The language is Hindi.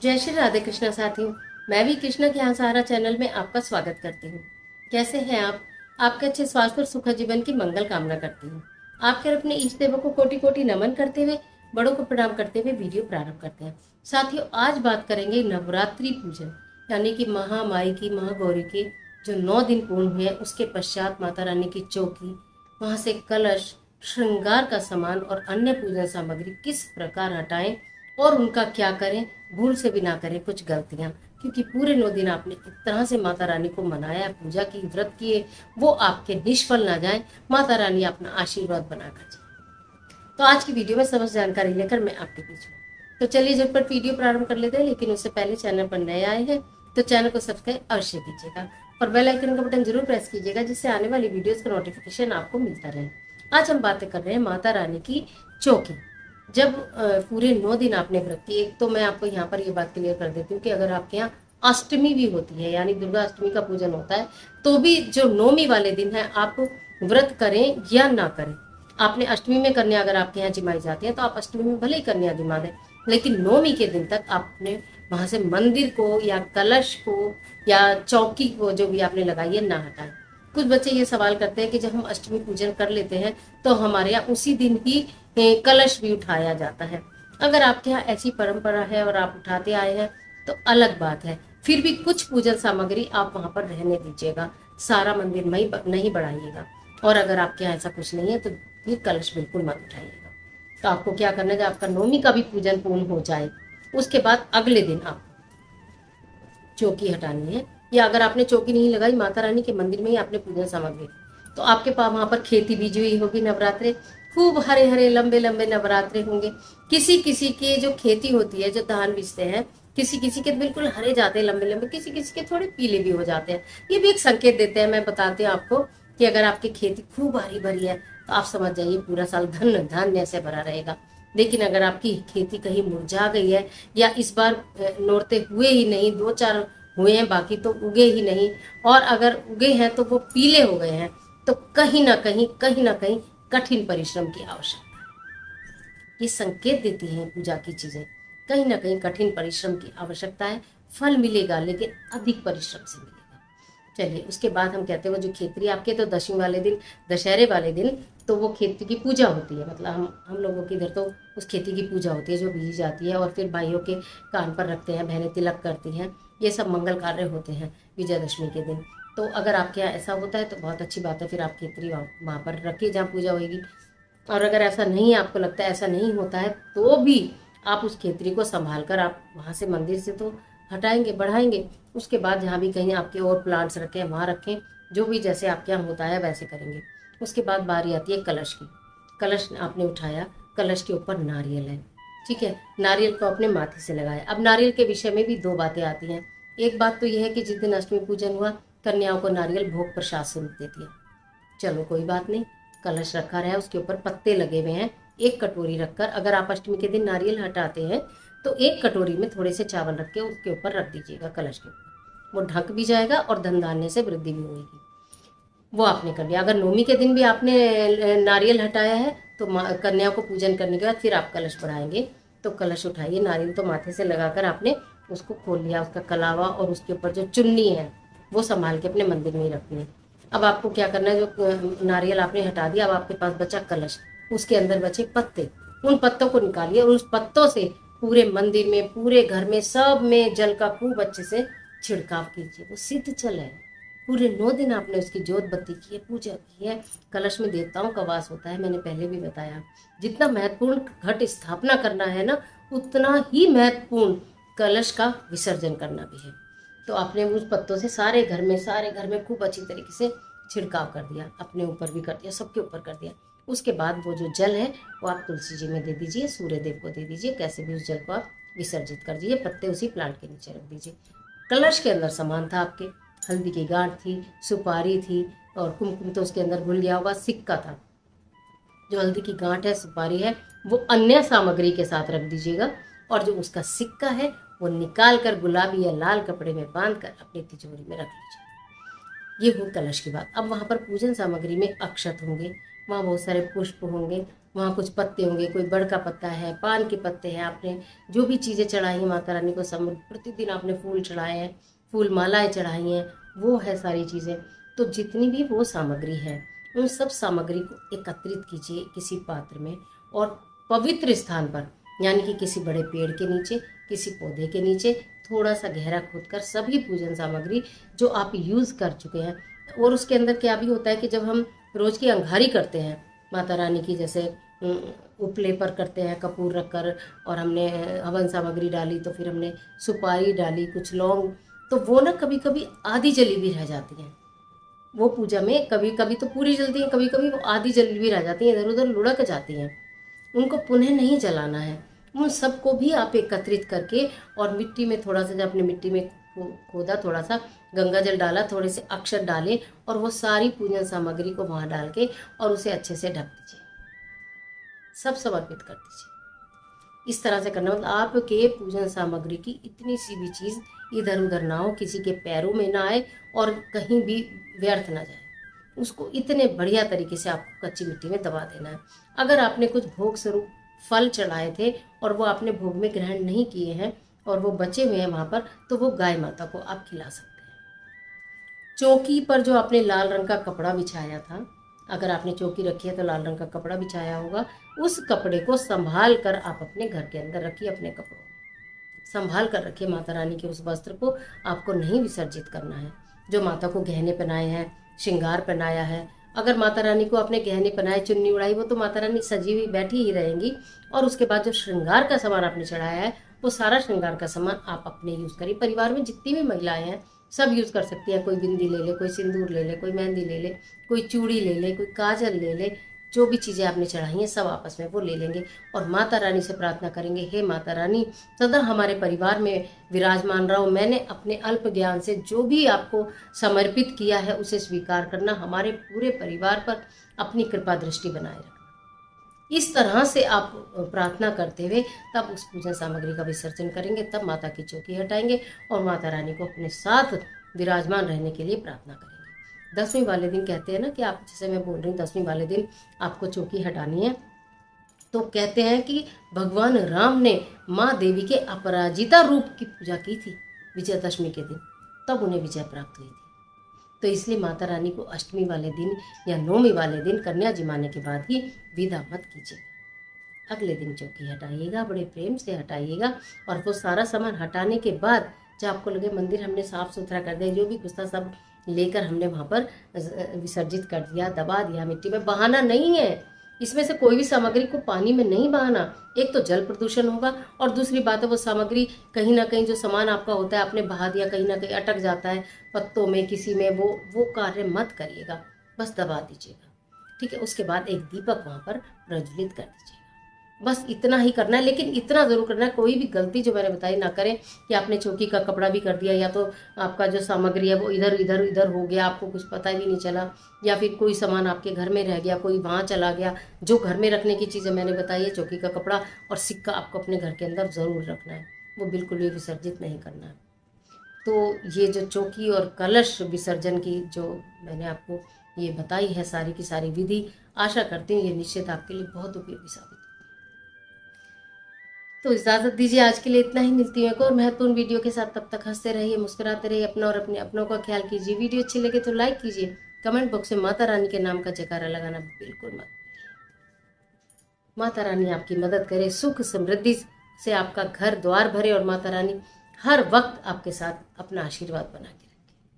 जय श्री राधे कृष्णा साथियों। मैं भी कृष्णा के यहाँ सहारा चैनल में आपका स्वागत करती हूँ। कैसे हैं आप? आपके अच्छे स्वास्थ्य और सुखद जीवन की मंगल कामना करती हूँ। आपके और अपने इष्ट देवों को कोटि कोटि नमन करते हुए बड़ों को प्रणाम करते हुए वीडियो प्रारंभ करते हैं। साथियों, आज बात करेंगे नवरात्रि पूजन यानी कि महामाई की, महागौरी की जो 9 दिन पूर्ण हुए हैं, उसके पश्चात माता रानी की चौकी, वहाँ से कलश, श्रृंगार का सामान और अन्य पूजन सामग्री किस प्रकार हटाएं और उनका क्या करें, भूल से भी ना करें कुछ गलतियां, क्योंकि पूरे 9 दिन आपने इस तरह से माता रानी को मनाया, पूजा की, व्रत किए, वो आपके निष्फल ना जाए, माता रानी अपना आशीर्वाद बनाकर जाए। तो आज की वीडियो में समस्त जानकारी लेकर मैं आपके बीच हूँ। तो चलिए झटपट वीडियो प्रारंभ कर लेते हैं, लेकिन उससे पहले चैनल पर नए आए हैं तो चैनल को सब्सक्राइब अवश्य कीजिएगा और बेल आइकन का बटन जरूर प्रेस कीजिएगा, जिससे आने वाली वीडियोस का नोटिफिकेशन आपको मिलता रहे। आज हम बातें कर रहे हैं माता रानी की चौकी। जब पूरे 9 दिन आपने व्रत किए, एक तो मैं आपको यहाँ पर ये बात क्लियर कर देती हूँ कि अगर आपके यहाँ अष्टमी भी होती है यानी दुर्गा अष्टमी का पूजन होता है, तो भी जो नौमी वाले दिन है आप व्रत करें या ना करें। आपने अष्टमी में कन्या अगर आपके यहाँ जिमाई जाती है तो आप अष्टमी में भले ही कन्या जिमा दें, लेकिन नौमी के दिन तक आपने वहां से मंदिर को या कलश को या चौकी को जो भी आपने लगाई है ना हटाएं। कुछ बच्चे ये सवाल करते हैं कि जब हम अष्टमी पूजन कर लेते हैं तो हमारे यहाँ उसी दिन ही कलश भी उठाया जाता है। अगर आपके यहाँ ऐसी परंपरा है और आप उठाते आए हैं तो अलग बात है, फिर भी कुछ पूजन सामग्री आप वहां पर रहने दीजिएगा, सारा मंदिर में नहीं बढ़ाइएगा। और अगर आपके यहाँ ऐसा कुछ नहीं है तो फिर कलश बिल्कुल मत उठाइएगा। तो आपको क्या करना है, जब आपका नौमी का भी पूजन पूर्ण हो जाए उसके बाद अगले दिन आप चौकी हटानी है, या अगर आपने चौकी नहीं लगाई, माता रानी के मंदिर में ही आपने पूजन सामग्री, तो आपके पास वहां पर खेती बीजी हुई होगी। नवरात्रे खूब हरे हरे लंबे लंबे नवरात्रे होंगे। किसी किसी के जो खेती होती है, जो धान बीजते हैं, किसी किसी के बिल्कुल हरे जाते हैं लंबे लंबे, किसी किसी के थोड़े पीले भी हो जाते हैं। ये भी एक संकेत देते हैं, मैं बताती हूँ आपको, कि अगर आपकी खेती खूब हरी भरी है तो आप समझ जाइए पूरा साल धन धान्य से भरा रहेगा। लेकिन अगर आपकी खेती कहीं मुरझा गई है या इस बार नोरते हुए ही नहीं, 2-4 हुए हैं बाकी तो उगे ही नहीं, और अगर उगे हैं तो वो पीले हो गए हैं, तो कहीं ना कहीं कठिन परिश्रम की आवश्यकता है। ये संकेत देती हैं पूजा की चीजें, कहीं ना कहीं कठिन परिश्रम की आवश्यकता है। फल मिलेगा लेकिन अधिक परिश्रम से मिलेगा। चलिए, उसके बाद हम कहते हैं वो जो खेतरी आपके, तो दशमी वाले दिन, दशहरे वाले दिन, तो वो खेती की पूजा होती है। मतलब हम लोगों के इधर तो उस खेती की पूजा होती है जो बीजी जाती है, और फिर भाइयों के कान पर रखते हैं, बहनें तिलक करती हैं। ये सब मंगल कार्य होते हैं विजयदशमी के दिन। तो अगर आपके यहाँ ऐसा होता है तो बहुत अच्छी बात है, फिर आप खेतरी वहाँ पर रखिए जहाँ पूजा होगी। और अगर ऐसा नहीं, आपको लगता है ऐसा नहीं होता है, तो भी आप उस खेतरी को संभाल कर आप वहाँ से मंदिर से तो हटाएंगे, बढ़ाएंगे। उसके बाद जहाँ भी कहीं आपके और प्लांट्स रखें वहाँ रखें, जो भी जैसे आपके यहाँ होता है वैसे करेंगे। उसके बाद बारी आती है कलश की। कलश आपने उठाया, कलश के ऊपर नारियल है, ठीक है, नारियल को अपने माथे से लगाया। अब नारियल के विषय में भी 2 बातें आती हैं। एक बात तो यह है कि जिस दिन अष्टमी पूजन हुआ, कन्याओं को नारियल भोग प्रसाद स्वरूप देती है। चलो कोई बात नहीं, कलश रखा रहा है, उसके ऊपर पत्ते लगे हुए हैं, एक कटोरी रखकर, अगर आप अष्टमी के दिन नारियल हटाते हैं तो एक कटोरी में थोड़े से चावल रख के उसके ऊपर रख दीजिएगा, कलश के ऊपर। वो ढक भी जाएगा और धन धान्य से वृद्धि भी होगी। वो आपने कर लिया। अगर नौमी के दिन भी आपने नारियल हटाया है तो कन्या को पूजन करने के बाद फिर आप कलश बढ़ाएंगे, तो कलश उठाइए, नारियल तो माथे से लगाकर आपने उसको खोल लिया, उसका कलावा और उसके ऊपर जो चुन्नी है वो संभाल के अपने मंदिर में ही रखनी है। अब आपको क्या करना है, जो नारियल आपने हटा दिया, अब आपके पास बचा कलश, उसके अंदर बचे पत्ते, उन पत्तों को निकालिए और उस पत्तों से पूरे मंदिर में, पूरे घर में, सब में जल का खूब अच्छे से छिड़काव कीजिए। वो सिद्ध जल है। पूरे 9 दिन आपने उसकी जोत बत्ती की है, पूजा की है। कलश में देवताओं का वास होता है, मैंने पहले भी बताया। जितना महत्वपूर्ण घट स्थापना करना है ना, उतना ही महत्वपूर्ण कलश का विसर्जन करना भी है। तो आपने उस पत्तों से सारे घर में खूब अच्छी तरीके से छिड़काव कर दिया, अपने ऊपर भी कर दिया, सबके ऊपर कर दिया। उसके बाद वो जो जल है वो आप तुलसी जी में दे दीजिए, सूर्य देव को दे दीजिए, कैसे भी उस जल को आप विसर्जित कर दीजिए, पत्ते उसी प्लांट के नीचे रख दीजिए। कलश के अंदर सामान था आपके, हल्दी की गांठ थी, सुपारी थी, और कुमकुम तो उसके अंदर घुल गया होगा, सिक्का था। जो हल्दी की गांठ है, सुपारी है, वो अन्य सामग्री के साथ रख दीजिएगा, और जो उसका सिक्का है वो निकाल कर गुलाबी या लाल कपड़े में बांध कर अपनी तिजोरी में रख लीजिए। ये हो कलश की बात। अब वहाँ पर पूजन सामग्री में अक्षत होंगे, वहाँ बहुत सारे पुष्प होंगे, वहाँ कुछ पत्ते होंगे, कोई बड़ का पत्ता है, पान के पत्ते हैं, आपने जो भी चीज़ें चढ़ाई हैं माता रानी को, प्रतिदिन आपने फूल चढ़ाए हैं, फूल मालाएँ चढ़ाई हैं, वो है सारी चीज़ें। तो जितनी भी वो सामग्री है उन सब सामग्री को एकत्रित कीजिए किसी पात्र में और पवित्र स्थान पर, यानी कि किसी बड़े पेड़ के नीचे, किसी पौधे के नीचे थोड़ा सा गहरा खोदकर सभी पूजन सामग्री जो आप यूज़ कर चुके हैं। और उसके अंदर क्या भी होता है कि जब हम रोज़ की अंगारी करते हैं माता रानी की, जैसे उपले पर करते हैं कपूर रखकर, और हमने हवन सामग्री डाली, तो फिर हमने सुपारी डाली, कुछ लौंग, तो वो ना कभी कभी आधी जली भी रह जाती हैं। वो पूजा में कभी कभी तो पूरी जलती हैं, कभी कभी वो आधी जली भी रह जाती हैं, इधर उधर लुढ़क जाती हैं। उनको पुनः नहीं जलाना है। उन सबको भी आप एकत्रित करके और मिट्टी में थोड़ा सा, जब अपने मिट्टी में खोदा, थोड़ा सा गंगा जल डाला, थोड़े से अक्षर डाले और वो सारी पूजन सामग्री को वहाँ डाल के और उसे अच्छे से ढक दीजिए, सब समर्पित कर दीजिए। इस तरह से करना, मतलब आपके पूजन सामग्री की इतनी सी भी चीज़ इधर उधर ना हो, किसी के पैरों में ना आए और कहीं भी व्यर्थ ना जाए। उसको इतने बढ़िया तरीके से आपको कच्ची मिट्टी में दबा देना है। अगर आपने कुछ भोग स्वरूप फल चढ़ाए थे और वो आपने भोग में ग्रहण नहीं किए हैं और वो बचे हुए हैं वहाँ पर, तो वो गाय माता को आप खिला सकते हैं। चौकी पर जो आपने लाल रंग का कपड़ा बिछाया था, अगर आपने चौकी रखी है तो लाल रंग का कपड़ा बिछाया होगा, उस कपड़े को संभाल कर आप अपने घर के अंदर रखिए। अपने कपड़ों संभाल कर रखिए। माता रानी के उस वस्त्र को आपको नहीं विसर्जित करना है। जो माता को गहने पहनाए हैं, श्रृंगार पहनाया है, अगर माता रानी को आपने गहने पहनाए, चुन्नी उड़ाई, वो तो माता रानी सजी हुई बैठी ही रहेंगी। और उसके बाद जो श्रृंगार का सामान आपने चढ़ाया है, वो सारा श्रृंगार का सामान आप अपने यूज़ करिए। परिवार में जितनी भी महिलाएं हैं सब यूज़ कर सकती हैं। कोई बिंदी ले ले, कोई सिंदूर ले ले, कोई मेहंदी ले ले, कोई चूड़ी ले ले, कोई काजल ले ले, जो भी चीज़ें आपने चढ़ाई हैं सब आपस में वो ले लेंगे और माता रानी से प्रार्थना करेंगे, हे माता रानी सदा हमारे परिवार में विराजमान रहो। मैंने अपने अल्प ज्ञान से जो भी आपको समर्पित किया है उसे स्वीकार करना, हमारे पूरे परिवार पर अपनी कृपा दृष्टि बनाए रखना। इस तरह से आप प्रार्थना करते हुए तब उस पूजन सामग्री का विसर्जन करेंगे, तब माता की चौकी हटाएंगे और माता रानी को अपने साथ विराजमान रहने के लिए प्रार्थना करेंगे। 10वीं वाले दिन कहते हैं ना कि आप, जैसे मैं बोल रही हूँ, 10वीं वाले दिन आपको चौकी हटानी है। तो कहते हैं कि भगवान राम ने माँ देवी के अपराजिता रूप की पूजा की थी विजयदशमी के दिन, तब उन्हें विजय प्राप्त हुई थी। तो इसलिए माता रानी को अष्टमी वाले दिन या नौवीं वाले दिन कन्या जिमाने के बाद ही विदा मत कीजिएगा। अगले दिन चौकी हटाइएगा, बड़े प्रेम से हटाइएगा और वो सारा सामान हटाने के बाद जब आपको लगे मंदिर हमने साफ सुथरा कर दिया, जो भी कुछ था सब लेकर हमने वहाँ पर विसर्जित कर दिया, दबा दिया मिट्टी में। बहाना नहीं है, इसमें से कोई भी सामग्री को पानी में नहीं बहाना। एक तो जल प्रदूषण होगा और दूसरी बात है वो सामग्री कहीं ना कहीं जो सामान आपका होता है आपने बहा दिया, कहीं ना कहीं अटक जाता है पत्तों में, किसी में, वो कार्य मत करिएगा, बस दबा दीजिएगा, ठीक है। उसके बाद एक दीपक वहाँ पर प्रज्वलित कर दीजिएगा, बस इतना ही करना है। लेकिन इतना ज़रूर करना है, कोई भी गलती जो मैंने बताई ना करें कि आपने चौकी का कपड़ा भी कर दिया या तो आपका जो सामग्री है वो इधर इधर इधर हो गया, आपको कुछ पता भी नहीं चला, या फिर कोई सामान आपके घर में रह गया, कोई वहाँ चला गया। जो घर में रखने की चीज़ें मैंने बताई है, चौकी का कपड़ा और सिक्का आपको अपने घर के अंदर ज़रूर रखना है, वो बिल्कुल भी विसर्जित नहीं करना है। तो ये जो चौकी और कलश विसर्जन की जो मैंने आपको ये बताई है सारी की सारी विधि, आशा करती हूँ ये निश्चित आपके लिए बहुत उपयोगी साबित होगी। तो इजाज़त दीजिए, आज के लिए इतना ही। मिलती हूँ एक और महत्वपूर्ण वीडियो के साथ। तब तक हंसते रहिए, मुस्कुराते रहिए, अपना और अपने अपनों का ख्याल कीजिए। वीडियो अच्छी लगे तो लाइक कीजिए, कमेंट बॉक्स में माता रानी के नाम का जयकारा लगाना बिल्कुल मत भूलिए। माता रानी आपकी मदद करे, सुख समृद्धि से आपका घर द्वार भरे और माता रानी हर वक्त आपके साथ अपना आशीर्वाद बना के